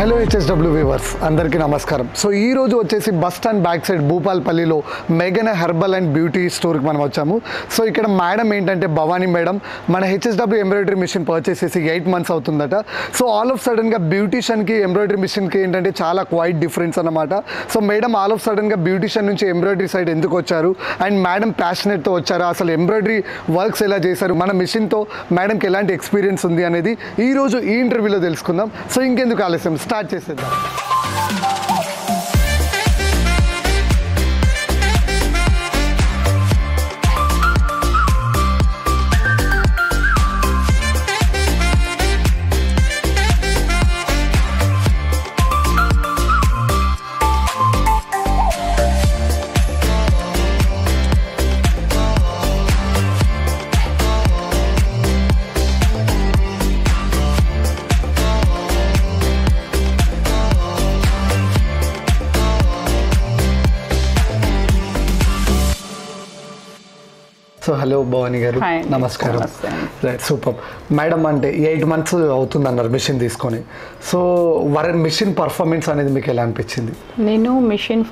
Hello HSW viewers అందరికీ నమస్కారం. So ఈ రోజు వచ్చేసి బస్ స్టాండ్ బ్యాక్ సైడ్ భూపాల్పల్లిలో మెగన్ హెర్బల్ అండ్ బ్యూటీ స్టోర్కి మనం వచ్చాము. సో ఇక్కడ మేడం ఏంటంటే భవానీ మేడం మన హెచ్ఎస్డబ్ల్యూ ఎంబ్రాయిడరీ మిషన్ పర్చేస్ చేసి 8 months అవుతుందట. సో ఆల్ ఆఫ్ సడన్గా బ్యూటీషియన్కి ఎంబ్రాయిడరీ మిషన్కి ఏంటంటే చాలా క్వైట్ డిఫరెన్స్ అన్నమాట. సో మేడం ఆల్ ఆఫ్ సడన్గా బ్యూటీషియన్ నుంచి ఎంబ్రాయిడరీ సైడ్ ఎందుకు వచ్చారు అండ్ మేడం ప్యాషనెట్తో వచ్చారా, అసలు ఎంబ్రాయిడరీ వర్క్స్ ఎలా చేశారు, మన మిషన్తో మేడంకి ఎలాంటి ఎక్స్పీరియన్స్ ఉంది అనేది ఈరోజు ఈ ఇంటర్వ్యూలో తెలుసుకుందాం. సో ఇంకెందుకు ఆలస్యం, స్టార్ట్ చేసేద్దాం. సో హలో భవానీ గారు, నమస్కారం. Right, super madam. అంటే 8 months అవుతుంది అన్నారు మిషన్ తీసుకొని. సో మిషన్ పర్ఫార్మెన్స్ అనేది మీకు ఎలా అనిపించింది? నేను మిషన్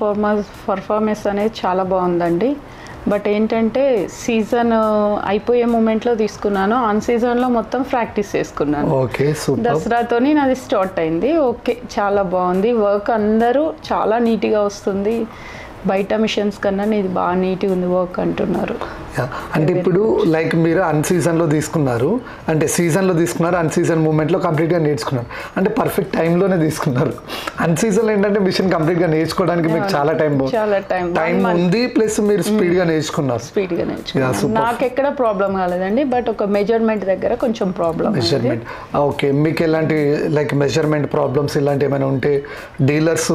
పర్ఫార్మెన్స్ అనేది చాలా బాగుందండి. బట్ ఏంటంటే సీజన్ అయిపోయే మూమెంట్లో తీసుకున్నాను, ఆన్ సీజన్లో మొత్తం ప్రాక్టీస్ చేసుకున్నాను. Okay, super. దసరాతోని నాది స్టార్ట్ అయింది. ఓకే, చాలా బాగుంది వర్క్, అందరూ చాలా నీట్గా వస్తుంది, బయట మిషన్స్ కన్నా ఇది బాగా నీట్గా ఉంది వర్క్ అంటున్నారు. అంటే ఇప్పుడు లైక్ మీరు అన్ సీజన్లో తీసుకున్నారు, అంటే సీజన్లో తీసుకున్నారు, అన్ సీజన్ మూమెంట్లో కంప్లీట్గా నేర్చుకున్నారు, అంటే పర్ఫెక్ట్ టైంలోనే తీసుకున్నారు. అన్ సీజన్లో ఏంటంటే మిషన్ కంప్లీట్గా నేర్చుకోవడానికి మీకు చాలా టైం ఉంది, ప్లస్ మీరు స్పీడ్గా నేర్చుకున్నారు. నాకు ఎక్కడ ప్రాబ్లం కాలేదండి, బట్ ఒక మెజర్మెంట్ దగ్గర కొంచెం ప్రాబ్లం. Measurement, okay. మీకు ఎలాంటి లైక్ మెజర్మెంట్ ప్రాబ్లమ్స్ ఇలాంటి ఏమైనా ఉంటే డీలర్స్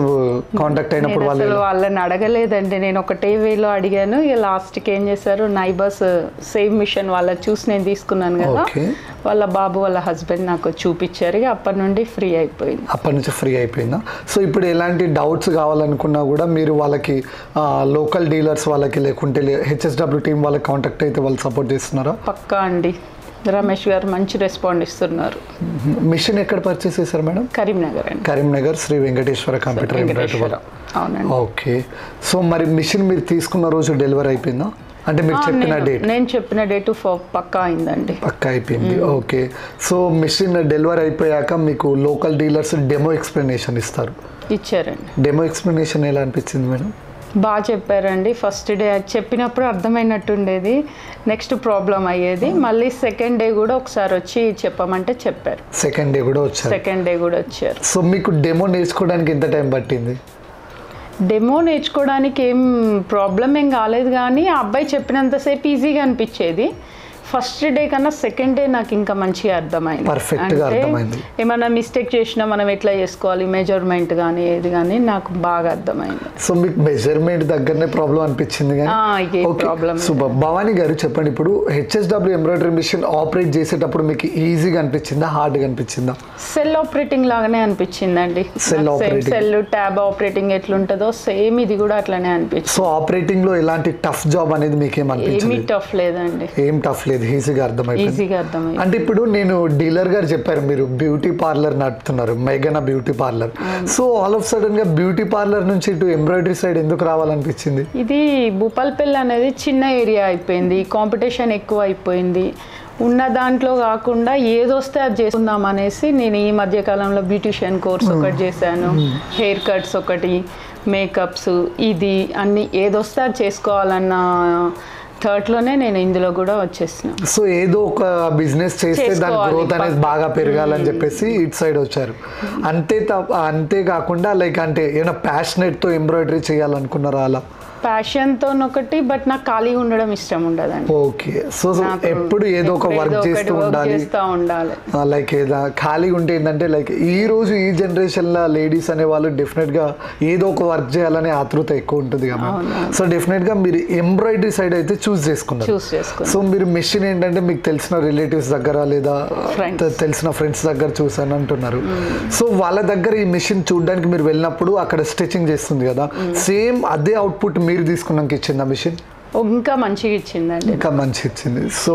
కాంటాక్ట్ అయినప్పుడు వాళ్ళని అడగలేదండి, నేను ఒకటే వేలో అడిగాను. ఇక లాస్ట్కి ఏం చేశారు, నైబర్స్ సేమ్ మిషన్ వాళ్ళ చూసి నేను తీసుకున్నాను కదా, వాళ్ళ బాబు వాళ్ళ హస్బెండ్ నాకు చూపించారు. అప్పటి నుండి ఫ్రీ అయిపోయింది. అప్పటి నుంచి ఫ్రీ అయిపోయిందా? సో ఇప్పుడు ఎలాంటి డౌట్స్ కావాలనుకున్నా కూడా మీరు వాళ్ళకి లోకల్ డీలర్స్ వాళ్ళకి లేకుంటే హెచ్ఎస్డబ్ల్యూ టీం వాళ్ళకి కాంటాక్ట్ అయితే వాళ్ళు సపోర్ట్ చేస్తున్నారా? పక్కా అండి, రమేష్ గారు మంచి రెస్పాండ్ ఇస్తున్నారు. మిషన్ ఎక్కడ పర్చేస్ చేశారు మేడం? కరీంనగర్ అండి. Karimnagar Shri Venkateswara computer embroidery. అవునండి. ఓకే. సో మరి మిషన్ మీరు తీసుకున్న రోజు డెలివరీ అయిపోయిందా? అంటే మీరు చెప్పిన డేట్? నేను చెప్పిన డేట్ పక్కా అయిందండి. పక్కా అయిపోయింది. ఓకే. సో మిషన్ డెలివరీ అయిపోయాక మీకు లోకల్ డీలర్స్ డెమో ఎక్స్ప్లెనేషన్ ఇచ్చారండి. డెమో ఎక్స్ప్లెనేషన్ ఎలా అనిపించింది మేడం? బాగా చెప్పారండి. ఫస్ట్ డే చెప్పినప్పుడు అర్థమైనట్టుండేది, నెక్స్ట్ ప్రాబ్లం అయ్యేది. మళ్ళీ సెకండ్ డే కూడా ఒకసారి వచ్చి చెప్పమంటే చెప్పారు. సెకండ్ డే కూడా వచ్చారు. సో మీకు డెమో నేర్చుకోవడానికి ఎంత టైం పట్టింది? డెమో నేర్చుకోవడానికి ఏం ప్రాబ్లం ఏం కాలేదు, కానీ ఆ అబ్బాయి చెప్పినంతసేపు ఈజీగా అనిపించేది. ఫస్ట్ డే కన్నా సెకండ్ డే నాకు ఇంకా మంచిగా అర్థమైంది. పర్ఫెక్ట్గా అర్థమైంది. ఏమైనా మిస్టేక్ చేసినా మనం ఎట్లా చేసుకోవాలి, మెజర్మెంట్ కానీ ఏది కానీ నాకు బాగా అర్థమైంది. సో మీకు మెజర్మెంట్ దగ్గరనే ప్రాబ్లం అనిపించింది కానీ ప్రాబ్లం. సూపర్. భవానీ గారు చెప్పండి, ఇప్పుడు హెచ్ఎస్డబ్ల్యూ ఎంబ్రాయిడరీ మిషన్ ఆపరేట్ చేసేటప్పుడు మీకు ఈజీగా అనిపించిందా, హార్డ్గా అనిపించిందా? సెల్ ఆపరేటింగ్ లాగానే అనిపించిందండి. సెల్ ట్యాబ్ ఆపరేటింగ్ ఎట్లుంటుందో సేమ్ ఇది కూడా అట్లానే అనిపించింది. సో ఆపరేటింగ్ లో ఎలాంటి టఫ్ జాబ్ అనేది మీకు ఏమీ టఫ్ లేదండి. ఏం టఫ్ లేదు, ఈజీగా అర్థమైంది. అంటే ఇప్పుడు నేను డీలర్ గారు చెప్పారు మీరు బ్యూటీ పార్లర్ నడుపుతున్నారు, Megan beauty parlour. So all of sudden గా బ్యూటీ పార్లర్ నుంచి ఇటు ఎంబ్రాయిడరీ సైడ్ ఎందుకు రావాలనిపించింది? ఇది భూపాల్పల్లి అనేది చిన్న ఏరియా అయిపోయింది, కాంపిటీషన్ ఎక్కువ అయిపోయింది. ఉన్న దాంట్లో కాకుండా ఏదొస్తే అది చేసుకుందాం అనేసి నేను ఈ మధ్యకాలంలో బ్యూటిషియన్ కోర్స్ ఒకటి చేశాను, హెయిర్ కట్స్ ఒకటి, మేకప్స్, ఇది అన్ని ఏదొస్తే అది చేసుకోవాలన్న థర్డ్లోనే నేను ఇందులో కూడా వచ్చేసిన. సో ఏదో ఒక బిజినెస్ చేస్తే దాని గ్రోత్ అనేది బాగా పెరగాలని చెప్పేసి ఇటు సైడ్ వచ్చారు. అంతేకాకుండా లైక్ అంటే ఏమైనా ప్యాషనెట్తో ఎంబ్రాయిడరీ చేయాలనుకున్నారా? అలా ప్యాషన్తో ఒకటి, బట్ నాకు ఖాళీగా ఉండడం ఇష్టం ఉండదండి. ఓకే. సో ఎప్పుడు ఏదో ఒక వర్క్ చేస్తూ ఉండాలి. లైక్ ఏదో ఖాళీగా ఉంటే ఏంటంటే లైక్ ఈ రోజు ఈ జనరేషన్లో లేడీస్ అనే వాళ్ళు డెఫినెట్గా ఏదో ఒక వర్క్ చేయాలనే ఆతృత ఎక్కువ ఉంటుంది కదా. సో డెఫినెట్గా మీరు ఎంబ్రాయిడరీ సైడ్ అయితే చూస్ చేసుకున్నారు. సో మీరు మిషన్ ఏంటంటే మీకు తెలిసిన రిలేటివ్స్ దగ్గర లేదా తెలిసిన ఫ్రెండ్స్ దగ్గర చూసాను అంటున్నారు. సో వాళ్ళ దగ్గర ఈ మిషన్ చూడడానికి మీరు వెళ్ళినప్పుడు అక్కడ స్టిచ్చింగ్ చేస్తుంది కదా, సేమ్ అదే అవుట్పుట్ మీరు తీసుకున్నాక ఇచ్చిందా మిషన్? ఇంకా మంచిగా ఇచ్చిందండి. ఇంకా మంచి ఇచ్చింది. సో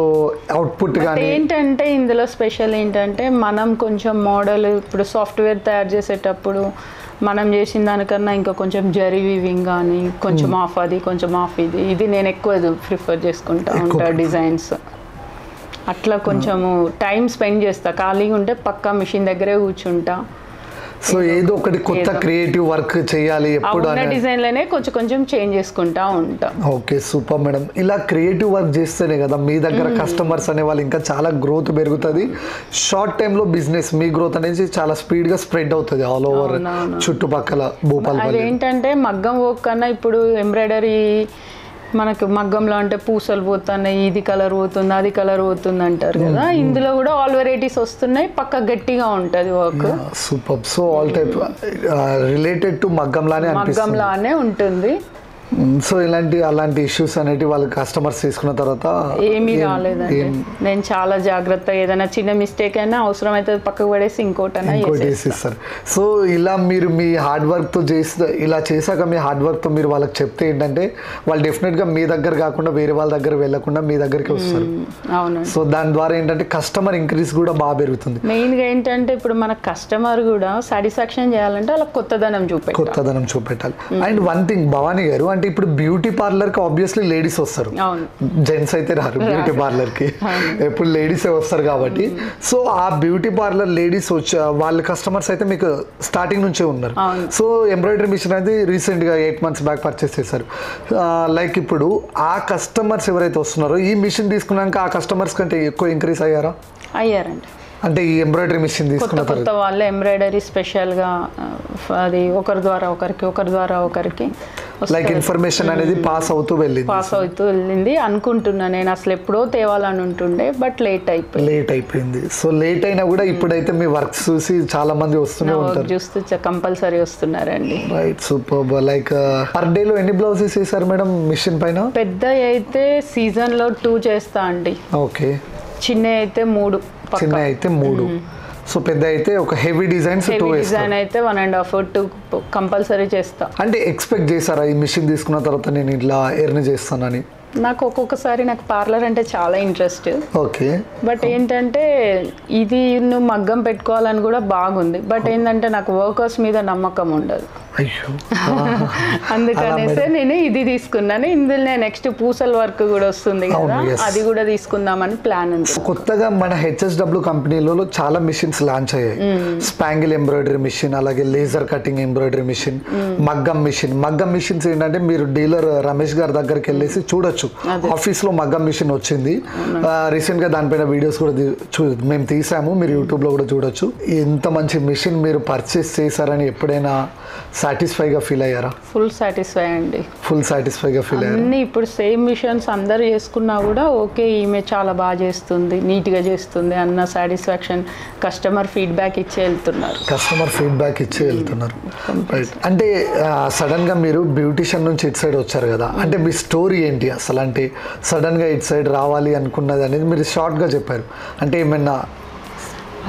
అవుట్పుట్ బట్ కానీ ఏంటంటే ఇందులో స్పెషల్ ఏంటంటే మనం కొంచెం మోడల్ ఇప్పుడు సాఫ్ట్వేర్ తయారు చేసేటప్పుడు మనం చేసిన దానికన్నా ఇంకా కొంచెం జరీ వీవింగ్ కానీ కొంచెం ఆఫ్ అది కొంచెం ఆఫ్ ఇది నేను ఎక్కువ ప్రిఫర్ చేసుకుంటా ఉంటా డిజైన్స్. అట్లా కొంచెము టైం స్పెండ్ చేస్తా. ఖాళీగా ఉంటే పక్కా మిషన్ దగ్గరే కూర్చుంటా. సో ఏదో ఒకటి కొత్త క్రియేటివ్ వర్క్ చేయాలి ఎప్పుడు ఉన్న డిజైన్లోనే కొంచెం కొంచెం చేంజ్ చేసుకుంటా ఉంటా. Okay super madam. ఇలా క్రియేటివ్ వర్క్ చేస్తేనే కదా మీ దగ్గర కస్టమర్స్ అనే వాళ్ళు ఇంకా చాలా గ్రోత్ పెరుగుతుంది. షార్ట్ టైంలో బిజినెస్ మీ గ్రోత్ అనేది చాలా స్పీడ్గా స్ప్రెడ్ అవుతుంది ఆల్ ఓవర్ చుట్టుపక్కల భూపాలపల్లి. అదేంటంటే మగ్గం వర్క్ కన్నా ఇప్పుడు ఎంబ్రాయిడరీ మనకు మగ్గంలో అంటే పూసలు పోతున్నాయి, ఇది కలర్ పోతుంది అది కలర్ పోతుంది అంటారు కదా. ఇందులో కూడా ఆల్ వెరైటీస్ వస్తున్నాయి, పక్క గట్టిగా ఉంటుంది work. Super. So all type related to మగ్గంలానే ఉంటుంది. సో అలాంటి ఇష్యూస్ అనేవి వాళ్ళ కస్టమర్స్ తీసుకున్న తర్వాత ఏమీ రాలేదండి. నేను చాలా జాగ్రత్త, ఏదైనా చిన్న మిస్టేక్ అయినా అవసరం అయితే పక్కకు పడేసి ఇంకోటి వేసిస్తారు. సో ఇలా మీరు మీ హార్డ్ వర్క్తో ఇలా చేశాక మీ హార్డ్ వర్క్తో మీరు వాళ్ళకి చెప్తే ఏంటంటే వాళ్ళు డెఫినెట్గా మీ దగ్గర కాకుండా వేరే వాళ్ళ దగ్గర వెళ్ళకుండా మీ దగ్గరికి వస్తారు. అవును. సో దాని ద్వారా ఏంటంటే కస్టమర్ ఇంక్రీజ్ కూడా బాగా పెరుగుతుంది. మెయిన్గా ఏంటంటే ఇప్పుడు మన కస్టమర్ కూడా సాటిస్ఫాక్షన్ చేయాలంటే వాళ్ళకి కొత్తదనం చూపెట్టాలి. అండ్ వన్ థింగ్ భవానీ గారు, అంటే ఇప్పుడు బ్యూటీ పార్లర్ కి ఆబ్వియస్లీ లేడీస్ వస్తారు, జెంట్స్ అయితే రారు బ్యూటీ పార్లర్ కి, ఎప్పుడు లేడీసే వస్తారు కాబట్టి. సో ఆ బ్యూటీ పార్లర్ లేడీస్ వాళ్ళ కస్టమర్స్ అయితే మీకు స్టార్టింగ్ నుంచే ఉన్నారు. సో ఎంబ్రాయిడరీ మిషన్ అనేది రీసెంట్ గా 8 months బ్యాక్ పర్చేస్ చేశారు. లైక్ ఇప్పుడు ఆ కస్టమర్స్ ఎవరైతే వస్తున్నారో ఈ మిషన్ తీసుకున్నాక ఆ కస్టమర్స్ కంటే ఎక్కువ ఇంక్రీజ్ అయ్యారండి. అంటే ఈ ఎంబ్రాయిడరీ మిషన్ తీసుకున్న కొత్త వాళ్ళు ఎంబ్రాయిడరీ స్పెషల్గా అది ఒకరి ద్వారా ఒకరికి లైక్ ఇన్ఫర్మేషన్ అనేది పాస్ అవుతూ వెళ్ళింది అనుకుంటున్నా. నేను అసలు ఎప్పుడో తేవాలని ఉంటుండే, బట్ లేట్ అయిపోయింది. సో లేట్ అయినా కూడా ఇప్పుడైతే మీ వర్క్ చూసి చాలా మంది వస్తూనే ఉంటారు, చూస్తూ కంపల్సరీ వస్తున్నారండి. రైట్. సూపర్. లైక్ పర్ డేలో ఎన్ని బ్లౌజెస్ చేశారు మేడం మిషన్ పైన? పెద్ద అయితే సీజన్లో 2 చేస్తా అండి. ఓకే. చిన్న అయితే 3. సో పెద్ద అయితే ఒక హెవీ డిజైన్ అయితే 1.5 2 కంపల్సరీ చేస్తా. అంటే ఎక్స్పెక్ట్ చేశారా ఈ మిషన్ తీసుకున్న తర్వాత నేను ఇట్లా ఎర్న్ చేస్తానని? నాకు ఒక్కొక్కసారి నాకు పార్లర్ అంటే చాలా ఇంట్రెస్ట్. ఓకే. బట్ ఏంటంటే ఇది నువ్వు మగ్గం పెట్టుకోవాలని కూడా బాగుంది, బట్ ఏంటంటే నాకు వర్కర్స్ మీద నమ్మకం ఉండదు. అందుకనేసే నేను ఇది తీసుకున్నాను. ఇందులో నెక్స్ట్ పూసల వర్క్ కూడా వస్తుంది కదా, అది కూడా తీసుకుందామని ప్లాన్ ఉంది. కొత్తగా మన HSW కంపెనీలో చాలా మిషన్స్ లాంచ్ అయ్యాయి. స్పాంగిల్ ఎంబ్రాయిడరీ మిషన్, అలాగే లేజర్ కటింగ్ ఎంబ్రాయిడరీ మిషన్, మగ్గం మిషన్స్ ఏంటంటే మీరు డీలర్ రమేష్ గారి దగ్గరికి వెళ్ళేసి చూడొచ్చు, ఆఫీస్ లో మగ్గం మిషన్ వచ్చింది. రీసెంట్ గా దానిపైన వీడియోస్ కూడా మేము తీసాము, మీరు యూట్యూబ్ లో కూడా చూడొచ్చు. ఎంత మంచి మిషన్ మీరు పర్చేస్ చేశారని ఎప్పుడైనా సాటిస్ఫైగా ఫీల్ అయ్యారా? ఫుల్ సాటిస్ఫైగా ఫీల్ అయ్యారు. అన్ని ఇప్పుడు సేమ్ మిషన్స్ అందరు చేసుకున్నా కూడా ఓకే ఈమె చాలా బాగా చేస్తుంది, నీట్గా చేస్తుంది అన్న సాటిస్ఫాక్షన్ కస్టమర్ ఫీడ్బ్యాక్ ఇచ్చే వెళ్తున్నారు. రైట్. అంటే సడన్ గా మీరు బ్యూటిషియన్ నుంచి ఇటు సైడ్ వచ్చారు కదా, అంటే మీ స్టోరీ ఏంటి అసలు? అంటే సడన్ గా ఇటు సైడ్ రావాలి అనుకున్నది అనేది మీరు షార్ట్ గా చెప్పారు. అంటే ఏమైనా?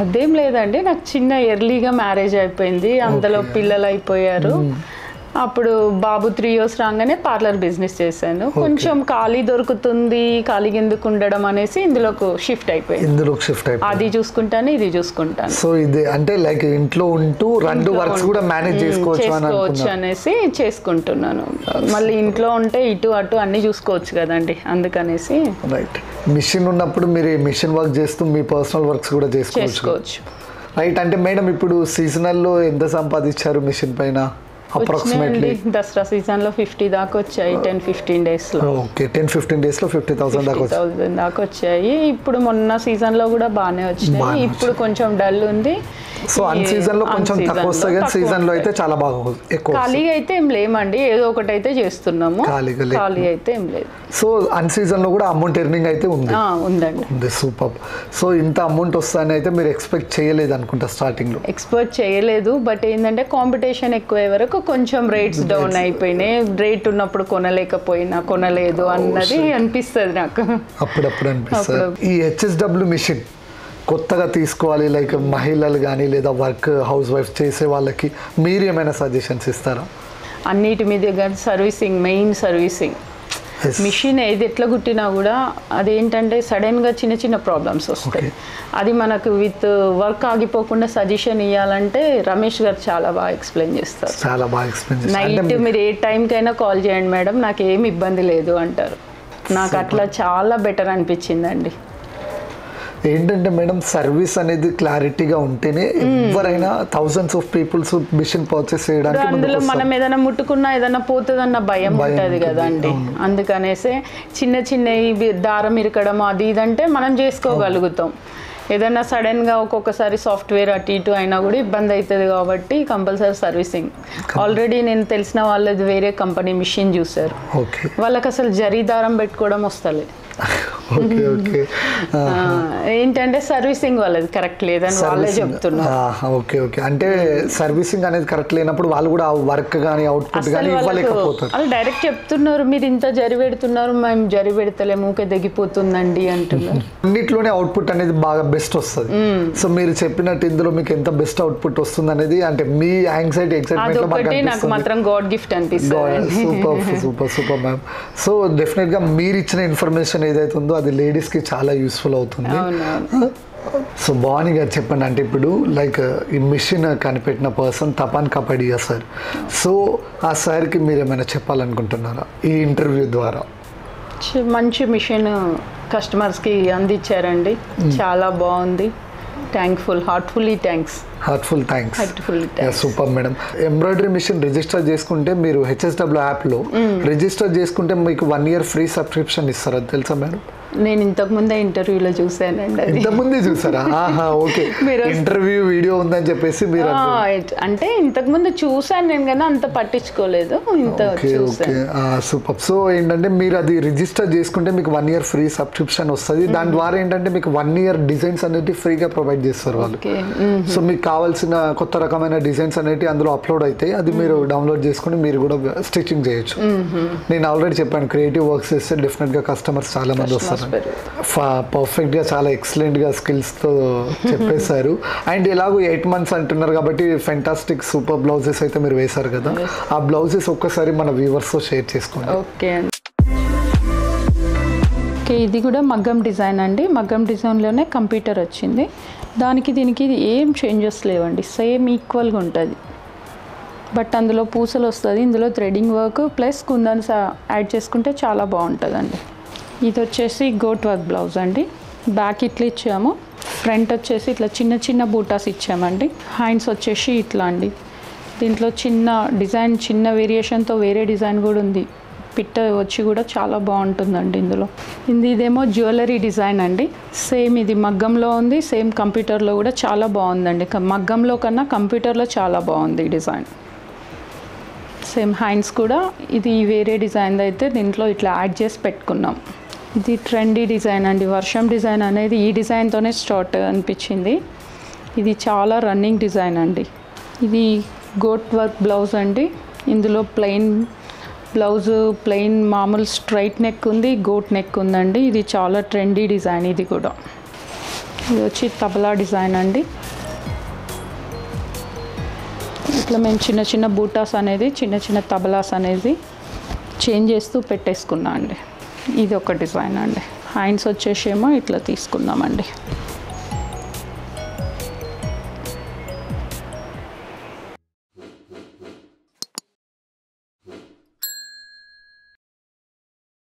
అదేం లేదండి, నాకు చిన్న ఎర్లీగా మ్యారేజ్ అయిపోయింది, అందులో పిల్లలు అయిపోయారు. అప్పుడు బాబు 3 years రాగానే పార్లర్ బిజినెస్ చేశాను. కొంచెం ఖాళీ దొరుకుతుంది, ఖాళీగా ఎందుకు ఉండడం అనేసి ఇందులోకి షిఫ్ట్ అయిపోయింది. అది చూసుకుంటాను, ఇది చూసుకుంటాను. సో ఇది అంటే లైక్ ఇంట్లో ఉంటూ 2 వర్క్స్ కూడా మేనేజ్ చేసుకోవచ్చు అనేసి చేసుకుంటున్నాను. మళ్ళీ ఇంట్లో ఉంటే ఇటు అటు అన్ని చూసుకోవచ్చు కదండి, అందుకనేసి. రైట్. మిషన్ ఉన్నప్పుడు మీరు మిషన్ వర్క్ చేస్తూ మీ పర్సనల్ వర్క్స్ కూడా చేసుకోవచ్చు. రైట్. అంటే మేడం ఇప్పుడు సీజనల్లో ఎంత సంపాదించారు మిషన్ పైన? అప్రాక్సిమేట్లీ దసరా సీజన్ లో 50 దాకా వచ్చాయి, 10-15 days లో. ఓకే. 10-15 days లో 50,000 దాకా వచ్చాయి. ఇప్పుడు మొన్న సీజన్ లో కూడా బాగానే వచ్చినాయి. ఇప్పుడు కొంచెం డల్ ఉంది. సో అన్ సీజన్ లో కొంచెం తక్కువ వస్తాయి, కానీ సీజన్ లో అయితే చాలా బాగా ఎక్కువ. ఖాళీగా అయితే ఏం లేమండి, ఏదో ఒకటి అయితే చేస్తున్నాము. ఖాళీ అయితే ఏం లేదు. సో అన్ సీజన్ లో కూడా అమౌంట్ ఎర్నింగ్ అయితే ఉందండి. సూపర్. సో ఇంత అమౌంట్ వస్తాయని అయితే మీరు ఎక్స్పెక్ట్ చేయలేదు అనుకుంటా స్టార్టింగ్ లో? ఎక్స్పెక్ట్ చేయలేదు, బట్ ఏంటంటే కాంపిటీషన్ ఎక్కువ వరకు కొంచెం రేట్స్ డౌన్ అయిపోయినాయి. రేట్ ఉన్నప్పుడు కొనలేదు అన్నది అనిపిస్తుంది నాకు అప్పుడప్పుడు అనిపిస్తుంది. ఈ HSW మిషన్ కొత్తగా తీసుకోవాలి లైక్ మహిళలు కానీ లేదా వర్క్ హౌస్ వైఫ్ చేసే వాళ్ళకి మీరు ఏమైనా సజెషన్స్ ఇస్తారా? అన్నిటి మీద సర్వీసింగ్, మెయిన్ సర్వీసింగ్. మిషన్ ఏది ఎట్లా కుట్టినా కూడా అదేంటంటే సడన్గా చిన్న చిన్న ప్రాబ్లమ్స్ వస్తాయి. అది మనకు విత్ వర్క్ ఆగిపోకుండా సజెషన్ ఇవ్వాలంటే రమేష్ గారు చాలా బాగా ఎక్స్ప్లెయిన్ చేస్తారు. చాలా బాగా ఎక్స్ప్లెయిన్ చేస్తారు. నైట్ మీరు ఏ టైంకైనా కాల్ చేయండి మేడం, నాకు ఏమి ఇబ్బంది లేదు అంటారు. నాకు అట్లా చాలా బెటర్ అనిపించిందండి. ఏంటంటే మేడం, సర్వీస్ అనేది క్లారిటీగా ఉంటేనే ఎవరైనా thousands of peoples machine purchase చేయడానికి అందులో మనం ఏదైనా ముట్టుకున్నా ఏదైనా పోతుందన్న భయం ఉంటుంది కదండి. అందుకనేసే చిన్న చిన్న దారం ఇరకడం అది ఇదంటే మనం చేసుకోగలుగుతాం. ఏదైనా సడన్గా ఒక్కొక్కసారి సాఫ్ట్వేర్ అటు ఇటు అయినా కూడా ఇబ్బంది అవుతుంది కాబట్టి కంపల్సరీ సర్వీసింగ్. ఆల్రెడీ నేను తెలిసిన వాళ్ళది వేరే కంపెనీ మిషన్ చూసారు, వాళ్ళకి అసలు జరీ దారం పెట్టుకోవడం వస్తలేదు. ఏంటంటే సర్వీసింగ్ వాళ్ళది కరెక్ట్ లేదని వాళ్ళే చెప్తున్నారు. ఓకే ఓకే, అంటే సర్వీసింగ్ అనేది కరెక్ట్ లేనప్పుడు వాళ్ళు కూడా వర్క్ కానీ అవుట్పుట్ కానీ ఇవ్వలేకపోతారు. వాళ్ళు డైరెక్ట్ చెప్తున్నారు, మీరు ఇంత జరి పెడుతున్నారు, మేము జరి పెడతలేము, ఊకే తెగిపోతుందండి అంటున్నారు. అన్నిట్లోనే అవుట్పుట్ అనేది బాగా బెస్ట్ వస్తుంది. సో మీరు చెప్పినట్టు ఇందులో మీకు ఎంత బెస్ట్ అవుట్పుట్ వస్తుంది అనేది అంటే మీ యాంగ్జైటీ ఎక్సైట్మెంట్ నాకు మాత్రం గాడ్ గిఫ్ట్ అనిపిస్తుంది. Super super super ma'am. So definite గా మీరు ఇచ్చిన ఇన్ఫర్మేషన్ ఏదైతే ఉందో అది లేడీస్ కి చాలా యూస్ఫుల్ అవుతుంది. సో భవానీ గారు చెప్పండి, అంటే ఇప్పుడు లైక్ ఈ మిషన్ కనిపెట్టిన person Tapan Kapadia sir. So ఆ సార్కి మీరు ఏమైనా చెప్పాలనుకుంటున్నారా ఈ ఇంటర్వ్యూ ద్వారా? మంచి మిషన్ కస్టమర్స్కి అందించారండి, చాలా బాగుంది. Thankful, heartfully thanks. Heartful thanks. Super madam. Embroidery machine register చేసుకుంటే మీరు HSW యాప్లో రిజిస్టర్ చేసుకుంటే మీకు 1 year ఫ్రీ సబ్స్క్రిప్షన్ ఇస్తారు, అది తెలుసా మేడం? నేను ఇంతకుముందే ఇంటర్వ్యూలో చూసానండి. ఇంతకుముందే చూసారా? ఓకే, ఇంటర్వ్యూ వీడియో ఉందని చెప్పేసి మీరు అంటే ఇంతకుముందు చూసాను నేను, కానీ అంత పట్టించుకోలేదు. సూపర్. సో ఏంటంటే మీరు అది రిజిస్టర్ చేసుకుంటే మీకు 1 year ఫ్రీ సబ్స్క్రిప్షన్ వస్తుంది. దాని ద్వారా ఏంటంటే మీకు 1 year డిజైన్స్ అనేది ఫ్రీగా ప్రొవైడ్ చేస్తారు వాళ్ళు. సో మీకు కావాల్సిన కొత్త రకమైన డిజైన్స్ అనేవి అందులో అప్లోడ్ అవుతాయి, అది మీరు డౌన్లోడ్ చేసుకుని మీరు కూడా స్టిచ్చింగ్ చేయొచ్చు. నేను ఆల్రెడీ చెప్పాను, క్రియేటివ్ వర్క్స్ చేస్తే డెఫినెట్గా కస్టమర్స్ చాలా మంది వస్తారు. పర్ఫెక్ట్గా చాలా ఎక్సలెంట్గా స్కిల్స్తో చెప్పేశారు. అండ్ ఎలాగో 8 months అంటున్నారు కాబట్టి ఫెంటాస్టిక్ సూపర్ బ్లౌజెస్ అయితే మీరు వేశారు కదా, ఆ బ్లౌజెస్ ఒక్కసారి మన వ్యూవర్స్తో షేర్ చేసుకోండి. ఓకే, ఇది కూడా మగ్గం డిజైన్ అండి. మగ్గం డిజైన్లోనే కంప్యూటర్ వచ్చింది. దానికి దీనికి ఏం చేంజెస్ లేవండి, సేమ్ ఈక్వల్గా ఉంటుంది. బట్ అందులో పూసలు వస్తుంది, ఇందులో థ్రెడింగ్ వర్క్ ప్లస్ కుందన్స్ యాడ్ చేసుకుంటే చాలా బాగుంటుందండి. ఇది వచ్చేసి గోట్ వర్క్ బ్లౌజ్ అండి. బ్యాక్ ఇట్లా ఇచ్చాము, ఫ్రంట్ వచ్చేసి ఇట్లా చిన్న చిన్న బూటాస్ ఇచ్చామండి. హ్యాండ్స్ వచ్చేసి ఇట్లా అండి. దీంట్లో చిన్న డిజైన్, చిన్న వేరియేషన్తో వేరే డిజైన్ కూడా ఉంది. పిట్ట వచ్చి కూడా చాలా బాగుంటుందండి ఇందులో. ఇదేమో జ్యువెలరీ డిజైన్ అండి. సేమ్ ఇది మగ్గంలో ఉంది, సేమ్ కంప్యూటర్లో కూడా చాలా బాగుందండి. మగ్గంలో కన్నా కంప్యూటర్లో చాలా బాగుంది ఈ డిజైన్. సేమ్ హ్యాండ్స్ కూడా ఇది వేరే డిజైన్ అయితే దీంట్లో ఇట్లా యాడ్ చేసి పెట్టుకున్నాం. ఇది ట్రెండీ డిజైన్ అండి. వర్షం డిజైన్ అనేది ఈ డిజైన్తోనే స్టార్ట్ అనిపించింది. ఇది చాలా రన్నింగ్ డిజైన్ అండి. ఇది గోట్ వర్క్ బ్లౌజ్ అండి. ఇందులో ప్లెయిన్ బ్లౌజ్, ప్లెయిన్ మామూలు స్ట్రైట్ నెక్ ఉంది, గోట్ నెక్ ఉందండి. ఇది చాలా ట్రెండీ డిజైన్. ఇది కూడా ఇది వచ్చి తబలా డిజైన్ అండి. ఇట్లా మేము చిన్న చిన్న బూటాస్ అనేది, చిన్న చిన్న తబలాస్ అనేది చేంజ్ చేస్తూ పెట్టేసుకున్నాం అండి. ఇది ఒక డిజైన్ అండి. హ్యాండ్స్ వచ్చేసేమో ఇట్లా తీసుకున్నామండి.